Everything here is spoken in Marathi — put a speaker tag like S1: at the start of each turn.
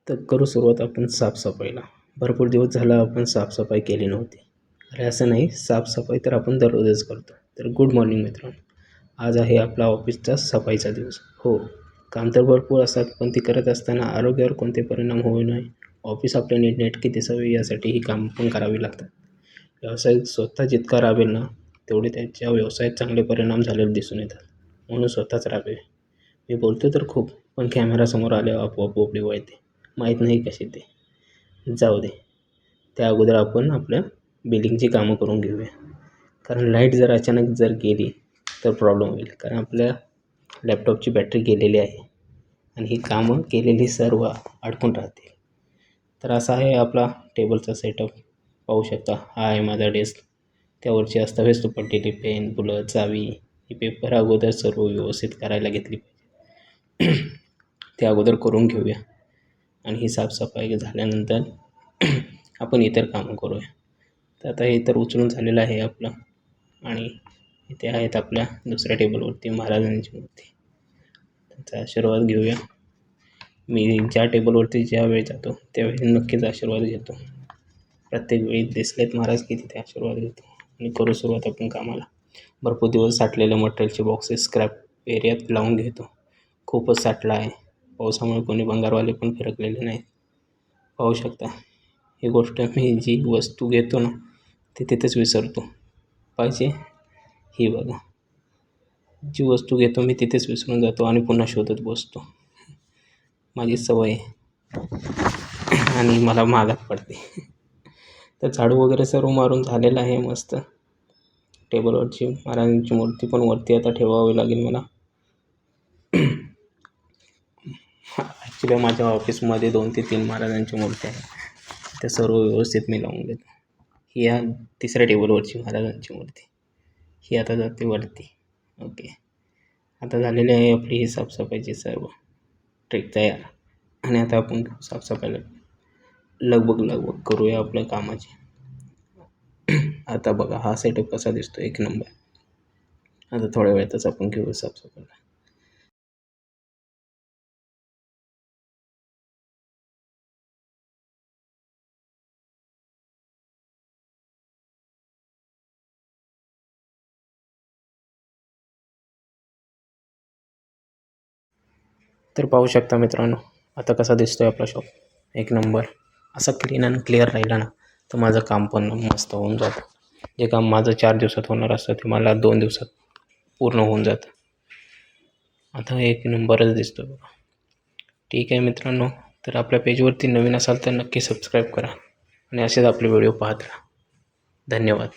S1: तर करू सुरुवात आपण साफसफाईला. भरपूर दिवस झाला आपण साफसफाई केली नव्हती. अरे असं नाही, साफसफाई तर आपण दररोजच करतो. तर गुड मॉर्निंग मित्रांनो. आज आहे आपला ऑफिसचा सफाईचा दिवस. हो, काम तर भरपूर असतात, पण ती करत असताना आरोग्यावर कोणते परिणाम होऊ नये, ऑफिस आपले नीटनेटके दिसावे यासाठी ही कामं पण करावी लागतात. व्यावसायिक स्वतः जितका राबेल ना, तेवढे त्याच्या व्यवसायात चांगले परिणाम झालेले दिसून येतात. म्हणून स्वतःच राहावे. मी बोलतो तर खूप, पण कॅमेरासमोर आल्यावर आपोआप बोबडे वळते. माहीत नाही कसे ते. जाऊ दे. त्या अगोदर आपण आपल्या बिलिंगची कामं करून घेऊया. कारण लाईट जर अचानक जर गेली तर प्रॉब्लेम होईल. कारण आपल्या लॅपटॉपची बॅटरी गेलेली आहे आणि ही कामं केलेली सर्व अडकून राहतील. तर असा आहे आपला टेबलचा सेटअप. पाहू शकता, हा आहे माझा डेस्क. त्यावरची अस्ताव्यस्त पडलेली पेन, पुलं, चावी, ही पेपर अगोदर सर्व व्यवस्थित करायला घेतली पाहिजे. ते अगोदर करून घेऊया आणि ही साफसफाई झाल्यानंतर आपण इतर कामं करूया. तर आता हे तर उचलून झालेलं आहे आपलं आणि इथे आहेत आपल्या दुसऱ्या टेबलवरती महाराजांची मूर्ती. त्यांचा आशीर्वाद घेऊया. मी ज्या टेबलवरती ज्या वेळी जातो त्यावेळी नक्कीच आशीर्वाद घेतो. प्रत्येक वेळी दिसलेत महाराज की तिथे आशीर्वाद घेतो आणि करू सुरुवात आपण कामाला. भरपूर दिवस साठलेल्या मटेरियलचे बॉक्सेस स्क्रॅप एरियात लावून घेतो. खूपच साठला आहे. पावसामुळे कोणी भंगारवाले पण फिरकलेले नाहीत. पाहू शकता, ही गोष्ट मी जी वस्तू घेतो ना ती तिथेच विसरतो. पाहिजे ही बघा, जी वस्तू घेतो मी तिथेच विसरून जातो आणि पुन्हा शोधत बसतो. माझी सवय आणि मला महागात पडते. तर झाडू वगैरे सर्व मारून झालेलं आहे मस्त. टेबलवरची महाराजांची मूर्ती पण वरती आता ठेवावी लागेल मला. ॲक्च्युली माझ्या ऑफिसमध्ये 2 ते 3 महाराजांच्या मूर्त्या आहेत. त्या सर्व व्यवस्थित मी लावून देतो. ही या तिसऱ्या टेबलवरची महाराजांची मूर्ती. ही आता जाते वरती. ओके. आता झालेली आहे आपली ही साफसफाईची सर्व ट्रिक तयार. आणि आता आपण साफसफाईला लगबग करूया आपल्या कामाची. आता बघा हा सेटअप कसा दिसतो, एक नंबर. आता थोड्या वेळातच आपण घेऊ साफसफाईला. तर पाहू शकता मित्रांनो, आता कसा दिसतोय आपला शॉप. एक नंबर. असा क्लीन आणि क्लिअर राहिला ना तर माझं काम पण मस्त होऊन जातं. जे काम माझं 4 दिवसात होणार असतं ते मला 2 दिवसात पूर्ण होऊन जातं. आता एक नंबरच दिसतो बघा. ठीक आहे मित्रांनो, तर आपल्या पेजवरती नवीन असाल तर नक्की सबस्क्राईब करा आणि असेच आपले व्हिडिओ पाहत राहा. धन्यवाद.